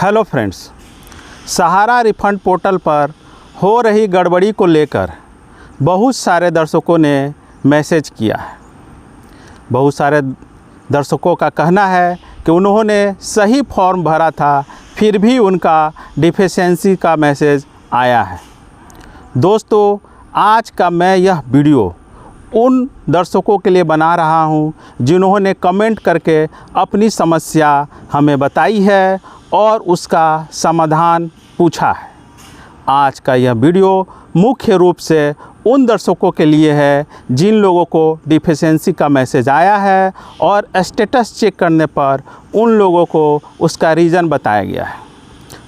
Hello friends, सहारा refund portal पर हो रही गड़बड़ी को लेकर बहुत सारे दर्शकों ने मैसेज किया है। बहुत सारे दर्शकों का कहना है कि उन्होंने सही फॉर्म भरा था, फिर भी उनका डिफिशिएंसी का मैसेज आया है। दोस्तों, आज का मैं यह वीडियो उन दर्शकों के लिए बना रहा हूं जिन्होंने कमेंट करके अपनी समस्या हमें बताई है और उसका समाधान पूछा है। आज का यह वीडियो मुख्य रूप से उन दर्शकों के लिए है जिन लोगों को डिफिशिएंसी का मैसेज आया है और स्टेटस चेक करने पर उन लोगों को उसका रीज़न बताया गया है।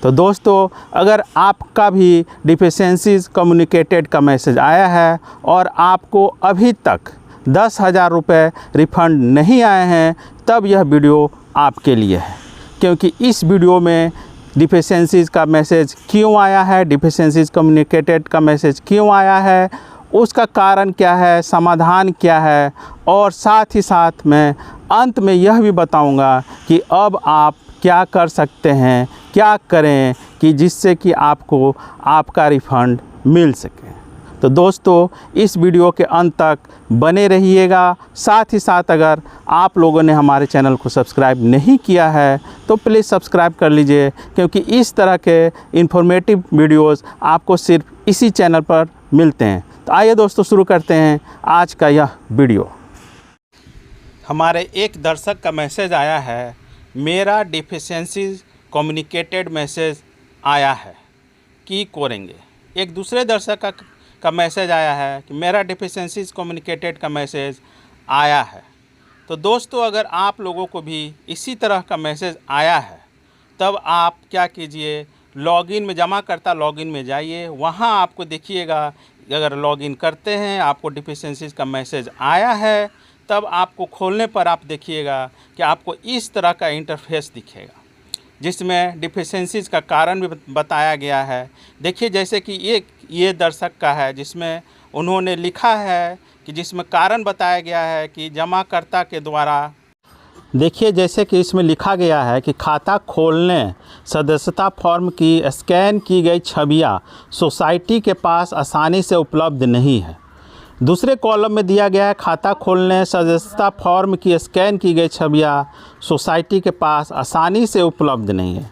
तो दोस्तों, अगर आपका भी डिफिशिएंसीज कम्युनिकेटेड का मैसेज आया है और आपको अभी तक 10,000 रुपये रिफ़ंड नहीं आए हैं, तब यह वीडियो आपके लिए है। क्योंकि इस वीडियो में डिफिशिएंसीज का मैसेज क्यों आया है, डिफिशिएंसीज कम्युनिकेटेड का मैसेज क्यों आया है, उसका कारण क्या है, समाधान क्या है, और साथ ही साथ मैं अंत में यह भी बताऊंगा कि अब आप क्या कर सकते हैं, क्या करें कि जिससे कि आपको आपका रिफ़ंड मिल सके। तो दोस्तों, इस वीडियो के अंत तक बने रहिएगा। साथ ही साथ अगर आप लोगों ने हमारे चैनल को सब्सक्राइब नहीं किया है तो प्लीज़ सब्सक्राइब कर लीजिए, क्योंकि इस तरह के इन्फॉर्मेटिव वीडियोस आपको सिर्फ इसी चैनल पर मिलते हैं। तो आइए दोस्तों, शुरू करते हैं आज का यह वीडियो। हमारे एक दर्शक का मैसेज आया है, मेरा डिफिशिएंसीज कम्युनिकेटेड मैसेज आया है, की करेंगे। एक दूसरे दर्शक का मैसेज आया है कि मेरा डिफिशिएंसीज कम्युनिकेटेड का मैसेज आया है। तो दोस्तों, अगर आप लोगों को भी इसी तरह का मैसेज आया है, तब आप क्या कीजिए, लॉगिन में, जमाकर्ता लॉगिन में जाइए। वहाँ आपको देखिएगा, अगर लॉगिन करते हैं आपको डिफिशिएंसीज का मैसेज आया है, तब आपको खोलने पर आप देखिएगा कि आपको इस तरह का इंटरफेस दिखेगा जिसमें डिफिशिएंसीज का कारण भी बताया गया है। देखिए, जैसे कि ये दर्शक का है जिसमें उन्होंने लिखा है कि जिसमें कारण बताया गया है कि जमाकर्ता के द्वारा, देखिए जैसे कि इसमें लिखा गया है कि खाता खोलने सदस्यता फॉर्म की स्कैन की गई छवियां सोसाइटी के पास आसानी से उपलब्ध नहीं है। दूसरे कॉलम में दिया गया है, खाता खोलने सदस्यता फॉर्म की स्कैन की गई छवियां सोसाइटी के पास आसानी से उपलब्ध नहीं है।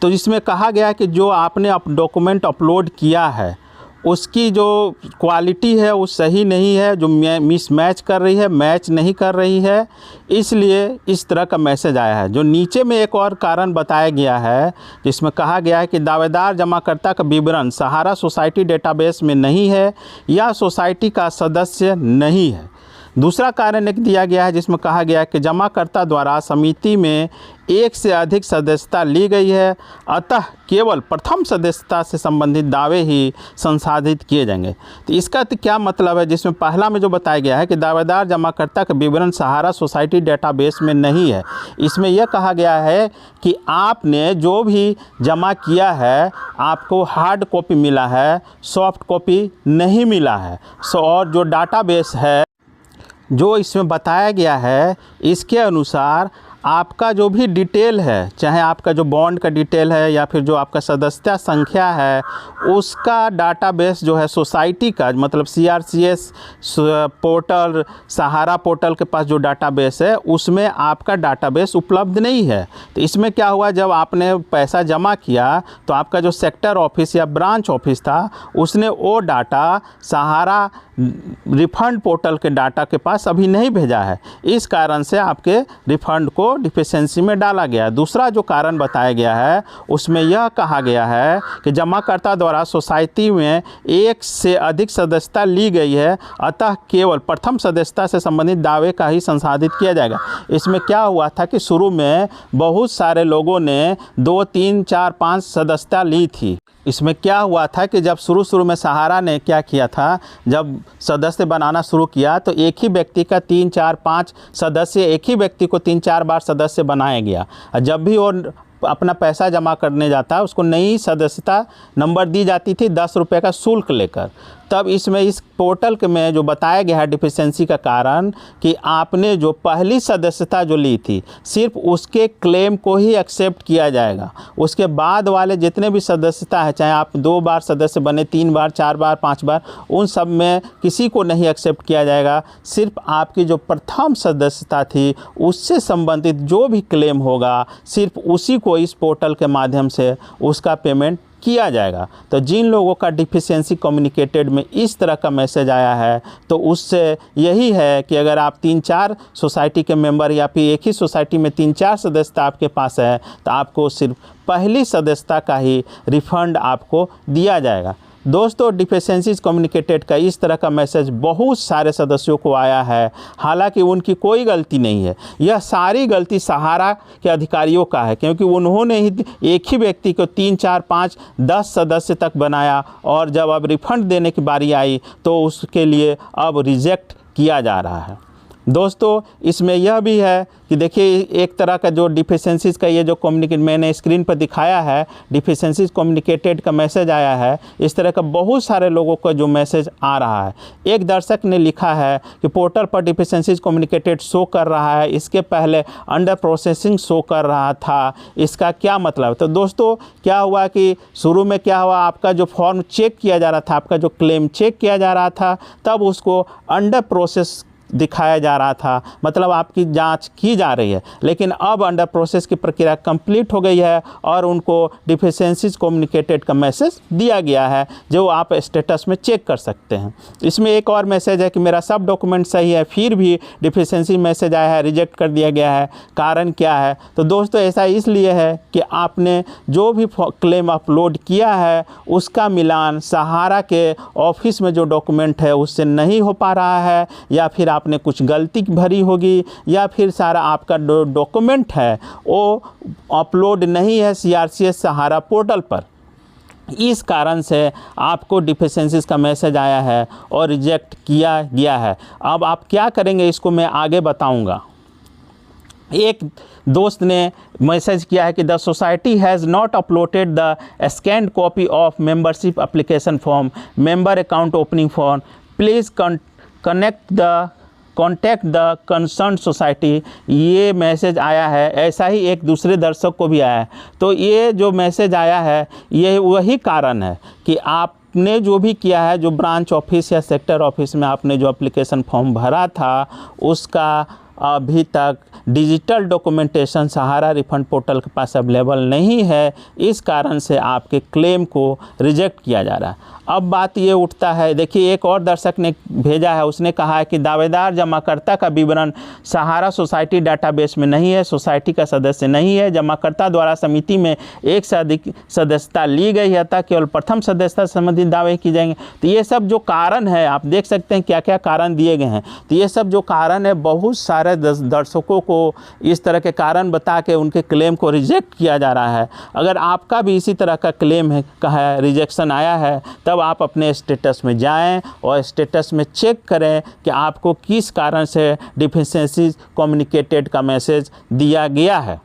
तो इसमें कहा गया है कि जो आपने डॉक्यूमेंट अपलोड किया है उसकी जो क्वालिटी है वो सही नहीं है, जो मिसमैच कर रही है, मैच नहीं कर रही है, इसलिए इस तरह का मैसेज आया है। जो नीचे में एक और कारण बताया गया है जिसमें कहा गया है कि दावेदार जमाकर्ता का विवरण सहारा सोसाइटी डेटाबेस में नहीं है या सोसाइटी का सदस्य नहीं है। दूसरा कारण एक दिया गया है जिसमें कहा गया है कि जमाकर्ता द्वारा समिति में एक से अधिक सदस्यता ली गई है, अतः केवल प्रथम सदस्यता से संबंधित दावे ही संसाधित किए जाएंगे। तो इसका तो क्या मतलब है, जिसमें पहला में जो बताया गया है कि दावेदार जमाकर्ता का विवरण सहारा सोसाइटी डेटाबेस में नहीं है, इसमें यह कहा गया है कि आपने जो भी जमा किया है आपको हार्ड कॉपी मिला है, सॉफ्ट कॉपी नहीं मिला है। और जो डाटाबेस है जो इसमें बताया गया है, इसके अनुसार आपका जो भी डिटेल है, चाहे आपका जो बॉन्ड का डिटेल है या फिर जो आपका सदस्यता संख्या है, उसका डाटाबेस जो है सोसाइटी का, मतलब CRCS पोर्टल, सहारा पोर्टल के पास जो डाटाबेस है उसमें आपका डाटाबेस उपलब्ध नहीं है। तो इसमें क्या हुआ, जब आपने पैसा जमा किया तो आपका जो सेक्टर ऑफिस या ब्रांच ऑफिस था उसने वो डाटा सहारा रिफ़ंड पोर्टल के डाटा के पास अभी नहीं भेजा है। इस कारण से आपके रिफ़ंड को डिफिशिएंसी में डाला गया है। दूसरा जो कारण बताया गया है उसमें यह कहा गया है कि जमाकर्ता द्वारा सोसाइटी में एक से अधिक सदस्यता ली गई है, अतः केवल प्रथम सदस्यता से संबंधित दावे का ही संसाधित किया जाएगा। इसमें क्या हुआ था कि शुरू में बहुत सारे लोगों ने 2, 3, 4, 5 सदस्यता ली थी। इसमें क्या हुआ था कि जब शुरू में सहारा ने क्या किया था, जब सदस्य बनाना शुरू किया तो एक ही व्यक्ति का 3, 4, 5 सदस्य, एक ही व्यक्ति को 3, 4 बार सदस्य बनाया गया। जब भी वो अपना पैसा जमा करने जाता है उसको नई सदस्यता नंबर दी जाती थी 10 रुपये का शुल्क लेकर। तब इसमें इस पोर्टल के में जो बताया गया है डिफिशेंसी का कारण कि आपने जो पहली सदस्यता जो ली थी सिर्फ उसके क्लेम को ही एक्सेप्ट किया जाएगा। उसके बाद वाले जितने भी सदस्यता है, चाहे आप 2 बार सदस्य बने, 3 बार, 4 बार, 5 बार, उन सब में किसी को नहीं एक्सेप्ट किया जाएगा। सिर्फ आपकी जो प्रथम सदस्यता थी उससे संबंधित जो भी क्लेम होगा सिर्फ उसी को इस पोर्टल के माध्यम से उसका पेमेंट किया जाएगा। तो जिन लोगों का डिफिशिएंसी कम्युनिकेटेड में इस तरह का मैसेज आया है तो उससे यही है कि अगर आप 3-4 सोसाइटी के मेंबर या फिर एक ही सोसाइटी में 3-4 सदस्यता आपके पास है तो आपको सिर्फ पहली सदस्यता का ही रिफंड आपको दिया जाएगा। दोस्तों, डिफिशेंसीज कम्युनिकेटेड का इस तरह का मैसेज बहुत सारे सदस्यों को आया है, हालांकि उनकी कोई गलती नहीं है। यह सारी गलती सहारा के अधिकारियों का है, क्योंकि उन्होंने ही एक ही व्यक्ति को 3, 4, 5, 10 सदस्य तक बनाया और जब अब रिफंड देने की बारी आई तो उसके लिए अब रिजेक्ट किया जा रहा है। दोस्तों, इसमें यह भी है कि देखिए एक तरह का जो डिफिशेंसीज का ये जो कम्युनिकेट मैंने स्क्रीन पर दिखाया है, डिफिशेंसीज कम्युनिकेटेड का मैसेज आया है। इस तरह का बहुत सारे लोगों का जो मैसेज आ रहा है। एक दर्शक ने लिखा है कि पोर्टल पर डिफिशेंसीज कम्युनिकेटेड शो कर रहा है, इसके पहले अंडर प्रोसेसिंग शो कर रहा था, इसका क्या मतलब? तो दोस्तों, क्या हुआ कि शुरू में क्या हुआ, आपका जो फॉर्म चेक किया जा रहा था, आपका जो क्लेम चेक किया जा रहा था, तब उसको अंडर प्रोसेस दिखाया जा रहा था, मतलब आपकी जांच की जा रही है। लेकिन अब अंडर प्रोसेस की प्रक्रिया कंप्लीट हो गई है और उनको डिफिशेंसीज कम्युनिकेटेड का मैसेज दिया गया है, जो आप स्टेटस में चेक कर सकते हैं। इसमें एक और मैसेज है कि मेरा सब डॉक्यूमेंट सही है, फिर भी डिफिशेंसी मैसेज आया है, रिजेक्ट कर दिया गया है। कारण क्या है? तो दोस्तों, ऐसा इसलिए है कि आपने जो भी क्लेम अपलोड किया है उसका मिलान सहारा के ऑफिस में जो डॉक्यूमेंट है उससे नहीं हो पा रहा है, या फिर आपने कुछ गलती भरी होगी, या फिर सारा आपका डॉक्यूमेंट है वो अपलोड नहीं है CRCS सहारा पोर्टल पर। इस कारण से आपको डिफिशेंसीज का मैसेज आया है और रिजेक्ट किया गया है। अब आप क्या करेंगे इसको मैं आगे बताऊंगा। एक दोस्त ने मैसेज किया है कि the society has not uploaded the scanned copy of membership application form, member account opening form, please contact the concern society. ये मैसेज आया है। ऐसा ही एक दूसरे दर्शक को भी आया है। तो ये जो मैसेज आया है ये वही कारण है कि आपने जो भी किया है, जो ब्रांच ऑफिस या सेक्टर ऑफिस में आपने जो एप्लीकेशन फॉर्म भरा था उसका अभी तक डिजिटल डॉक्यूमेंटेशन सहारा रिफंड पोर्टल के पास अवेलेबल नहीं है। इस कारण से आपके क्लेम को रिजेक्ट किया जा रहा है। अब बात ये उठता है, देखिए एक और दर्शक ने भेजा है, उसने कहा है कि दावेदार जमाकर्ता का विवरण सहारा सोसाइटी डाटाबेस में नहीं है, सोसाइटी का सदस्य नहीं है, जमाकर्ता द्वारा समिति में एक से अधिक सदस्यता ली गई है, तब केवल प्रथम सदस्यता संबंधित दावे किए जाएंगे। तो ये सब जो कारण है, आप देख सकते हैं क्या क्या कारण दिए गए हैं। तो ये सब जो कारण है, बहुत सारे दर्शकों को इस तरह के कारण बता के उनके क्लेम को रिजेक्ट किया जा रहा है। अगर आपका भी इसी तरह का क्लेम है रिजेक्शन आया है, तब आप अपने स्टेटस में जाएं और स्टेटस में चेक करें कि आपको किस कारण से डिफिशेंसीज कम्युनिकेटेड का मैसेज दिया गया है।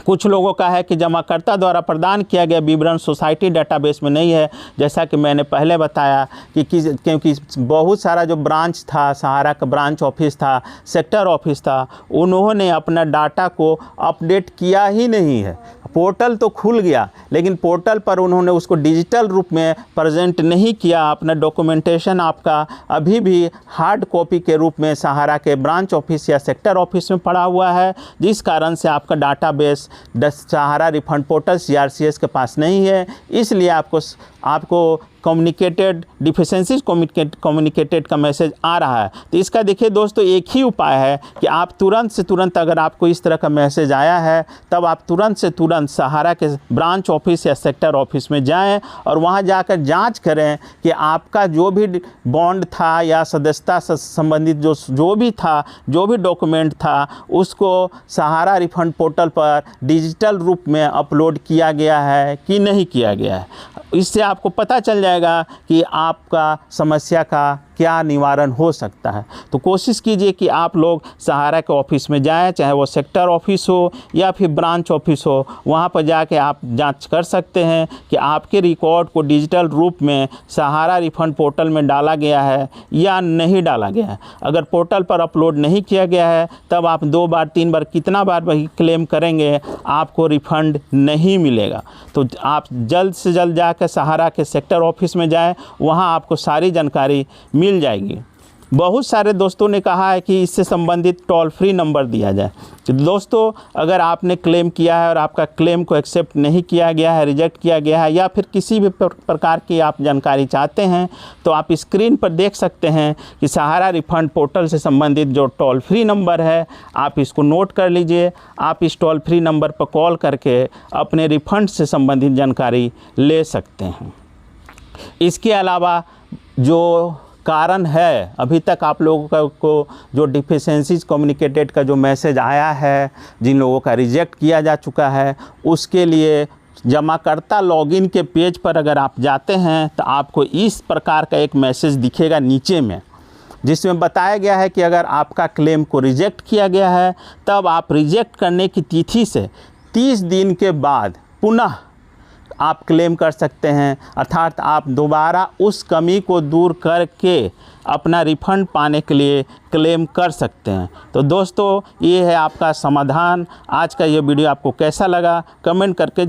कुछ लोगों का है कि जमाकर्ता द्वारा प्रदान किया गया विवरण सोसाइटी डाटाबेस में नहीं है, जैसा कि मैंने पहले बताया कि क्योंकि बहुत सारा जो ब्रांच था, सहारा का ब्रांच ऑफिस था, सेक्टर ऑफिस था, उन्होंने अपना डाटा को अपडेट किया ही नहीं है। पोर्टल तो खुल गया लेकिन पोर्टल पर उन्होंने उसको डिजिटल रूप में प्रेजेंट नहीं किया। अपना डॉक्यूमेंटेशन आपका अभी भी हार्ड कॉपी के रूप में सहारा के ब्रांच ऑफिस या सेक्टर ऑफिस में पड़ा हुआ है, जिस कारण से आपका डाटाबेस सहारा रिफंड पोर्टल CRCS के पास नहीं है। इसलिए आपको कम्युनिकेटेड डिफिशेंसीज कम्युनिकेटेड का मैसेज आ रहा है। तो इसका देखिए दोस्तों, एक ही उपाय है कि आप तुरंत से तुरंत, अगर आपको इस तरह का मैसेज आया है, तब आप तुरंत से तुरंत सहारा के ब्रांच ऑफिस या सेक्टर ऑफिस में जाएं और वहां जाकर जांच करें कि आपका जो भी बॉन्ड था या सदस्यता से संबंधित जो भी था, जो भी डॉक्यूमेंट था, उसको सहारा रिफंड पोर्टल पर डिजिटल रूप में अपलोड किया गया है कि नहीं किया गया है। इससे आपको पता चल जाएगा कि आपका समस्या का क्या निवारण हो सकता है। तो कोशिश कीजिए कि आप लोग सहारा के ऑफिस में जाएं, चाहे वो सेक्टर ऑफिस हो या फिर ब्रांच ऑफिस हो, वहाँ पर जाके आप जांच कर सकते हैं कि आपके रिकॉर्ड को डिजिटल रूप में सहारा रिफंड पोर्टल में डाला गया है या नहीं डाला गया है। अगर पोर्टल पर अपलोड नहीं किया गया है तब आप 2 बार 3 बार कितना बार वही क्लेम करेंगे, आपको रिफ़ंड नहीं मिलेगा। तो आप जल्द से जल्द जाकर सहारा के सेक्टर ऑफिस में जाएं, वहां आपको सारी जानकारी मिल जाएगी। बहुत सारे दोस्तों ने कहा है कि इससे संबंधित टोल फ्री नंबर दिया जाए। तो दोस्तों, अगर आपने क्लेम किया है और आपका क्लेम को एक्सेप्ट नहीं किया गया है, रिजेक्ट किया गया है, या फिर किसी भी प्रकार की आप जानकारी चाहते हैं, तो आप स्क्रीन पर देख सकते हैं कि सहारा रिफंड पोर्टल से संबंधित जो टोल फ्री नंबर है, आप इसको नोट कर लीजिए। आप इस टोल फ्री नंबर पर कॉल करके अपने रिफंड से संबंधित जानकारी ले सकते हैं। इसके अलावा जो कारण है, अभी तक आप लोगों को जो डिफिशेंसीज कम्युनिकेटेड का जो मैसेज आया है, जिन लोगों का रिजेक्ट किया जा चुका है, उसके लिए जमाकर्ता लॉगिन के पेज पर अगर आप जाते हैं तो आपको इस प्रकार का एक मैसेज दिखेगा नीचे में, जिसमें बताया गया है कि अगर आपका क्लेम को रिजेक्ट किया गया है तब आप रिजेक्ट करने की तिथि से 30 दिन के बाद पुनः आप क्लेम कर सकते हैं, अर्थात आप दोबारा उस कमी को दूर करके अपना रिफ़ंड पाने के लिए क्लेम कर सकते हैं। तो दोस्तों, ये है आपका समाधान। आज का ये वीडियो आपको कैसा लगा कमेंट करके